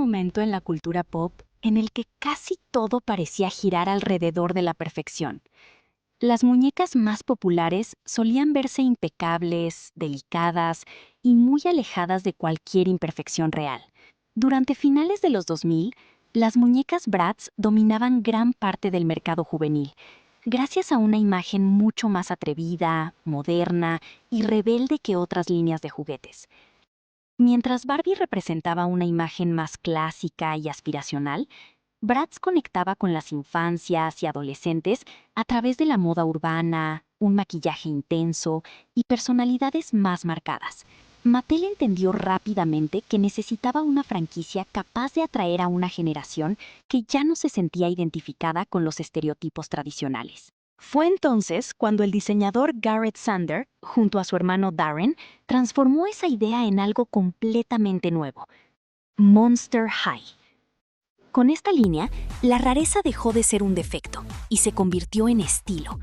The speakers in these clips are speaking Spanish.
momento en la cultura pop en el que casi todo parecía girar alrededor de la perfección. Las muñecas más populares solían verse impecables, delicadas y muy alejadas de cualquier imperfección real. Durante finales de los 2000, las muñecas Bratz dominaban gran parte del mercado juvenil, gracias a una imagen mucho más atrevida, moderna y rebelde que otras líneas de juguetes. Mientras Barbie representaba una imagen más clásica y aspiracional, Bratz conectaba con las infancias y adolescentes a través de la moda urbana, un maquillaje intenso y personalidades más marcadas. Mattel entendió rápidamente que necesitaba una franquicia capaz de atraer a una generación que ya no se sentía identificada con los estereotipos tradicionales. Fue entonces cuando el diseñador Garrett Sander, junto a su hermano Darren, transformó esa idea en algo completamente nuevo: Monster High. Con esta línea, la rareza dejó de ser un defecto y se convirtió en estilo.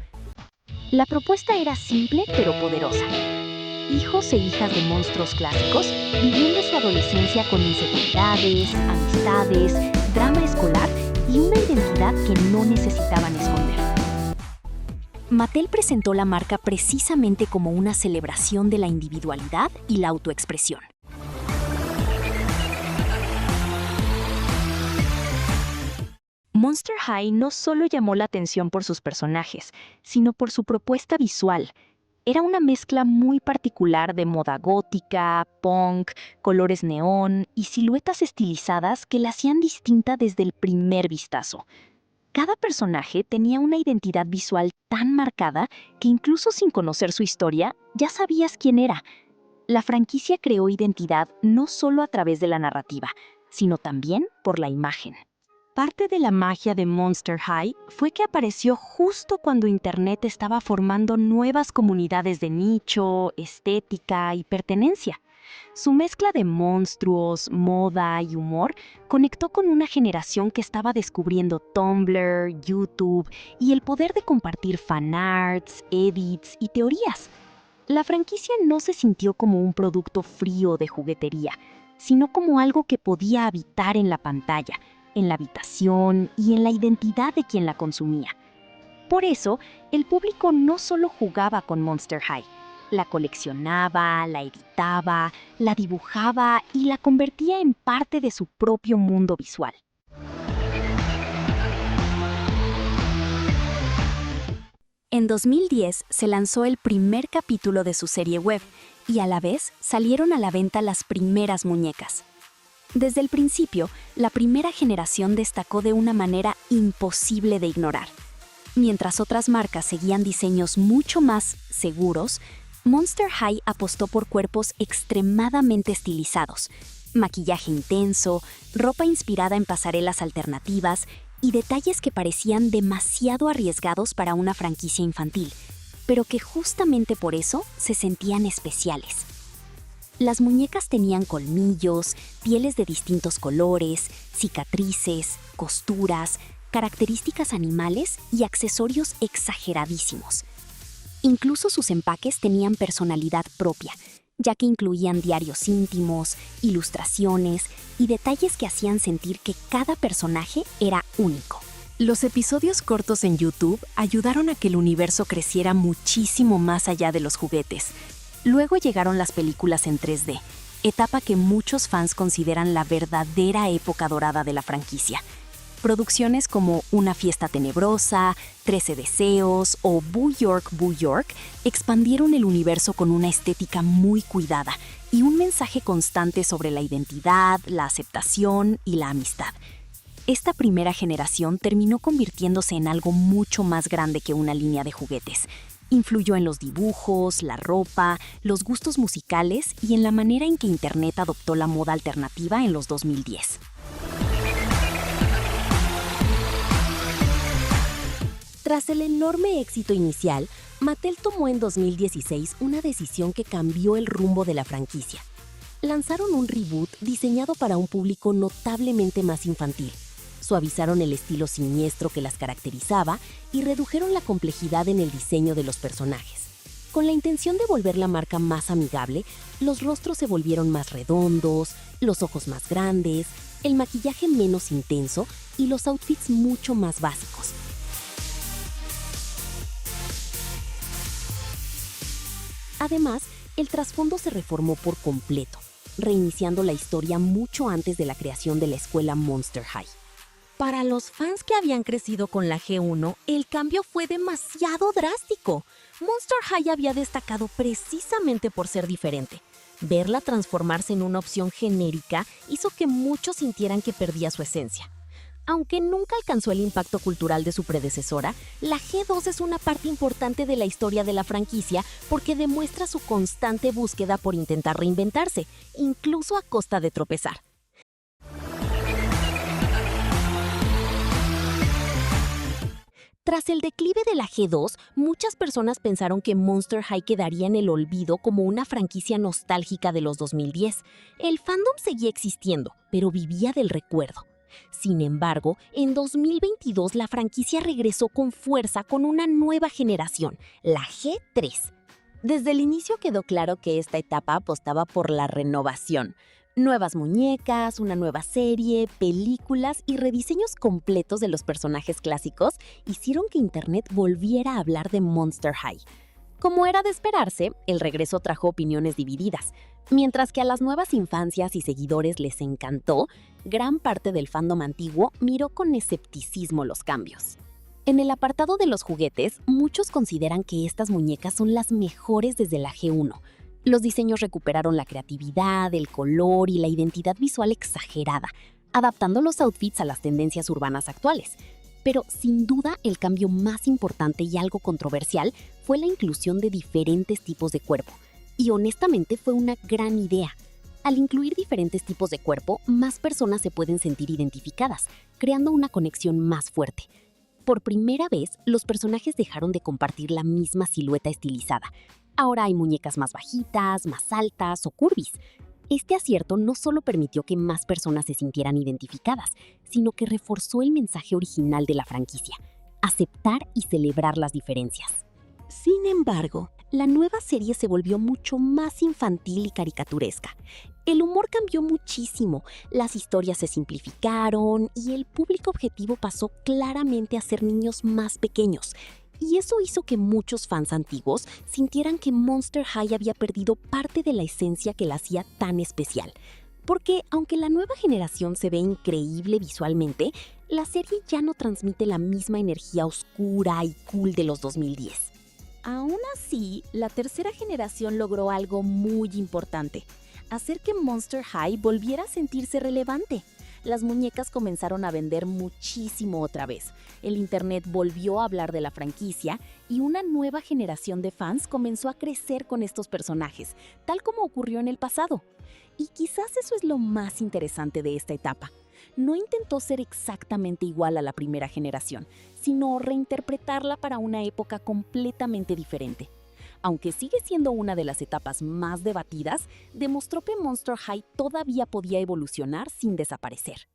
La propuesta era simple pero poderosa. Hijos e hijas de monstruos clásicos viviendo su adolescencia con inseguridades, amistades, drama escolar y una identidad que no necesitaban esconder. Mattel presentó la marca precisamente como una celebración de la individualidad y la autoexpresión. Monster High no solo llamó la atención por sus personajes, sino por su propuesta visual. Era una mezcla muy particular de moda gótica, punk, colores neón y siluetas estilizadas que la hacían distinta desde el primer vistazo. Cada personaje tenía una identidad visual tan marcada que incluso sin conocer su historia, ya sabías quién era. La franquicia creó identidad no solo a través de la narrativa, sino también por la imagen. Parte de la magia de Monster High fue que apareció justo cuando Internet estaba formando nuevas comunidades de nicho, estética y pertenencia. Su mezcla de monstruos, moda y humor conectó con una generación que estaba descubriendo Tumblr, YouTube y el poder de compartir fanarts, edits y teorías. La franquicia no se sintió como un producto frío de juguetería, sino como algo que podía habitar en la pantalla, en la habitación y en la identidad de quien la consumía. Por eso, el público no solo jugaba con Monster High, la coleccionaba, la editaba, la dibujaba y la convertía en parte de su propio mundo visual. En 2010 se lanzó el primer capítulo de su serie web y a la vez salieron a la venta las primeras muñecas. Desde el principio, la primera generación destacó de una manera imposible de ignorar. Mientras otras marcas seguían diseños mucho más seguros, Monster High apostó por cuerpos extremadamente estilizados, maquillaje intenso, ropa inspirada en pasarelas alternativas y detalles que parecían demasiado arriesgados para una franquicia infantil, pero que justamente por eso se sentían especiales. Las muñecas tenían colmillos, pieles de distintos colores, cicatrices, costuras, características animales y accesorios exageradísimos. Incluso sus empaques tenían personalidad propia, ya que incluían diarios íntimos, ilustraciones y detalles que hacían sentir que cada personaje era único. Los episodios cortos en YouTube ayudaron a que el universo creciera muchísimo más allá de los juguetes. Luego llegaron las películas en 3D, etapa que muchos fans consideran la verdadera época dorada de la franquicia. Producciones como Una fiesta tenebrosa, 13 deseos o Boo York, Boo York expandieron el universo con una estética muy cuidada y un mensaje constante sobre la identidad, la aceptación y la amistad. Esta primera generación terminó convirtiéndose en algo mucho más grande que una línea de juguetes. Influyó en los dibujos, la ropa, los gustos musicales y en la manera en que Internet adoptó la moda alternativa en los 2010. Tras el enorme éxito inicial, Mattel tomó en 2016 una decisión que cambió el rumbo de la franquicia. Lanzaron un reboot diseñado para un público notablemente más infantil. Suavizaron el estilo siniestro que las caracterizaba y redujeron la complejidad en el diseño de los personajes. Con la intención de volver la marca más amigable, los rostros se volvieron más redondos, los ojos más grandes el maquillaje menos intenso y los outfits mucho más básicos. Además, el trasfondo se reformó por completo, reiniciando la historia mucho antes de la creación de la escuela Monster High. Para los fans que habían crecido con la G1, el cambio fue demasiado drástico. Monster High había destacado precisamente por ser diferente. Verla transformarse en una opción genérica hizo que muchos sintieran que perdía su esencia. Aunque nunca alcanzó el impacto cultural de su predecesora, la G2 es una parte importante de la historia de la franquicia porque demuestra su constante búsqueda por intentar reinventarse, incluso a costa de tropezar. Tras el declive de la G2, muchas personas pensaron que Monster High quedaría en el olvido como una franquicia nostálgica de los 2010. El fandom seguía existiendo, pero vivía del recuerdo. Sin embargo, en 2022 la franquicia regresó con fuerza con una nueva generación, la G3. Desde el inicio quedó claro que esta etapa apostaba por la renovación. Nuevas muñecas, una nueva serie, películas y rediseños completos de los personajes clásicos hicieron que Internet volviera a hablar de Monster High. Como era de esperarse, el regreso trajo opiniones divididas. Mientras que a las nuevas infancias y seguidores les encantó, gran parte del fandom antiguo miró con escepticismo los cambios. En el apartado de los juguetes, muchos consideran que estas muñecas son las mejores desde la G1. Los diseños recuperaron la creatividad, el color y la identidad visual exagerada, adaptando los outfits a las tendencias urbanas actuales. Pero sin duda el cambio más importante y algo controversial fue la inclusión de diferentes tipos de cuerpo. Y honestamente fue una gran idea. Al incluir diferentes tipos de cuerpo, más personas se pueden sentir identificadas, creando una conexión más fuerte. Por primera vez, los personajes dejaron de compartir la misma silueta estilizada. Ahora hay muñecas más bajitas, más altas o curvis. Este acierto no solo permitió que más personas se sintieran identificadas, sino que reforzó el mensaje original de la franquicia: aceptar y celebrar las diferencias. Sin embargo, la nueva serie se volvió mucho más infantil y caricaturesca. El humor cambió muchísimo, las historias se simplificaron y el público objetivo pasó claramente a ser niños más pequeños. Y eso hizo que muchos fans antiguos sintieran que Monster High había perdido parte de la esencia que la hacía tan especial. Porque aunque la nueva generación se ve increíble visualmente, la serie ya no transmite la misma energía oscura y cool de los 2010. Aún así, la tercera generación logró algo muy importante: hacer que Monster High volviera a sentirse relevante. Las muñecas comenzaron a vender muchísimo otra vez. El internet volvió a hablar de la franquicia y una nueva generación de fans comenzó a crecer con estos personajes, tal como ocurrió en el pasado. Y quizás eso es lo más interesante de esta etapa. No intentó ser exactamente igual a la primera generación, sino reinterpretarla para una época completamente diferente. Aunque sigue siendo una de las etapas más debatidas, demostró que Monster High todavía podía evolucionar sin desaparecer.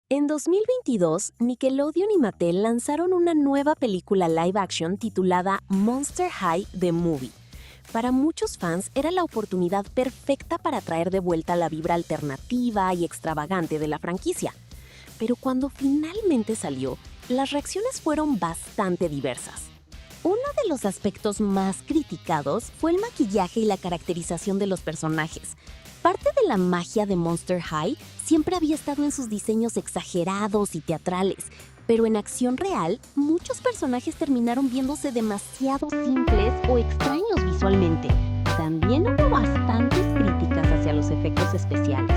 En 2022, Nickelodeon y Mattel lanzaron una nueva película live action titulada Monster High: The Movie. Para muchos fans era la oportunidad perfecta para traer de vuelta la vibra alternativa y extravagante de la franquicia. Pero cuando finalmente salió, las reacciones fueron bastante diversas. Uno de los aspectos más criticados fue el maquillaje y la caracterización de los personajes. Parte de la magia de Monster High siempre había estado en sus diseños exagerados y teatrales, pero en acción real, muchos personajes terminaron viéndose demasiado simples o extraños visualmente. También hubo bastantes críticas hacia los efectos especiales.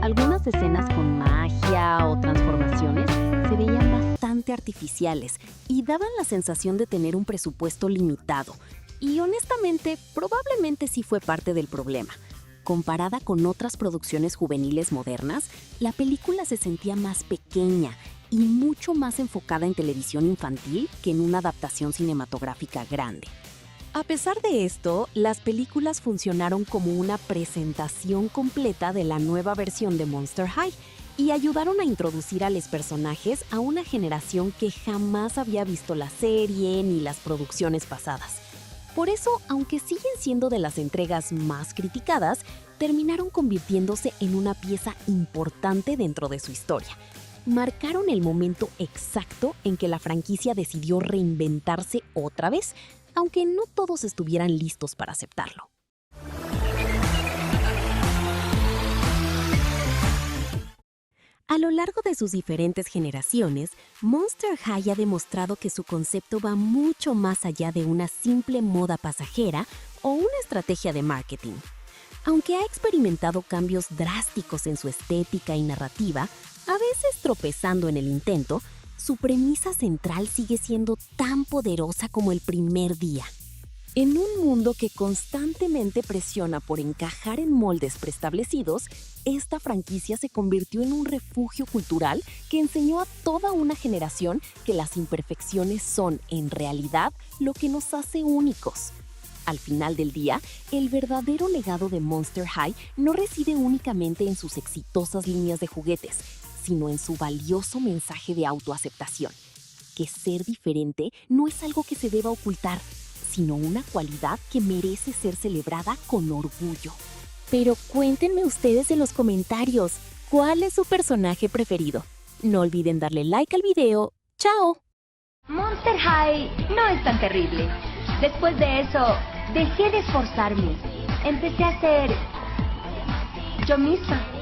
Algunas escenas con magia o transformaciones se veían bastante artificiales y daban la sensación de tener un presupuesto limitado. Y honestamente, probablemente sí fue parte del problema. Comparada con otras producciones juveniles modernas, la película se sentía más pequeña y mucho más enfocada en televisión infantil que en una adaptación cinematográfica grande. A pesar de esto, las películas funcionaron como una presentación completa de la nueva versión de Monster High y ayudaron a introducir a los personajes a una generación que jamás había visto la serie ni las producciones pasadas. Por eso, aunque siguen siendo de las entregas más criticadas, terminaron convirtiéndose en una pieza importante dentro de su historia. Marcaron el momento exacto en que la franquicia decidió reinventarse otra vez, aunque no todos estuvieran listos para aceptarlo. A lo largo de sus diferentes generaciones, Monster High ha demostrado que su concepto va mucho más allá de una simple moda pasajera o una estrategia de marketing. Aunque ha experimentado cambios drásticos en su estética y narrativa, a veces tropezando en el intento, su premisa central sigue siendo tan poderosa como el primer día. En un mundo que constantemente presiona por encajar en moldes preestablecidos, esta franquicia se convirtió en un refugio cultural que enseñó a toda una generación que las imperfecciones son, en realidad, lo que nos hace únicos. Al final del día, el verdadero legado de Monster High no reside únicamente en sus exitosas líneas de juguetes, sino en su valioso mensaje de autoaceptación, que ser diferente no es algo que se deba ocultar, sino una cualidad que merece ser celebrada con orgullo. Pero cuéntenme ustedes en los comentarios, ¿cuál es su personaje preferido? No olviden darle like al video. ¡Chao! Monster High no es tan terrible. Después de eso, dejé de esforzarme. Empecé a ser yo misma.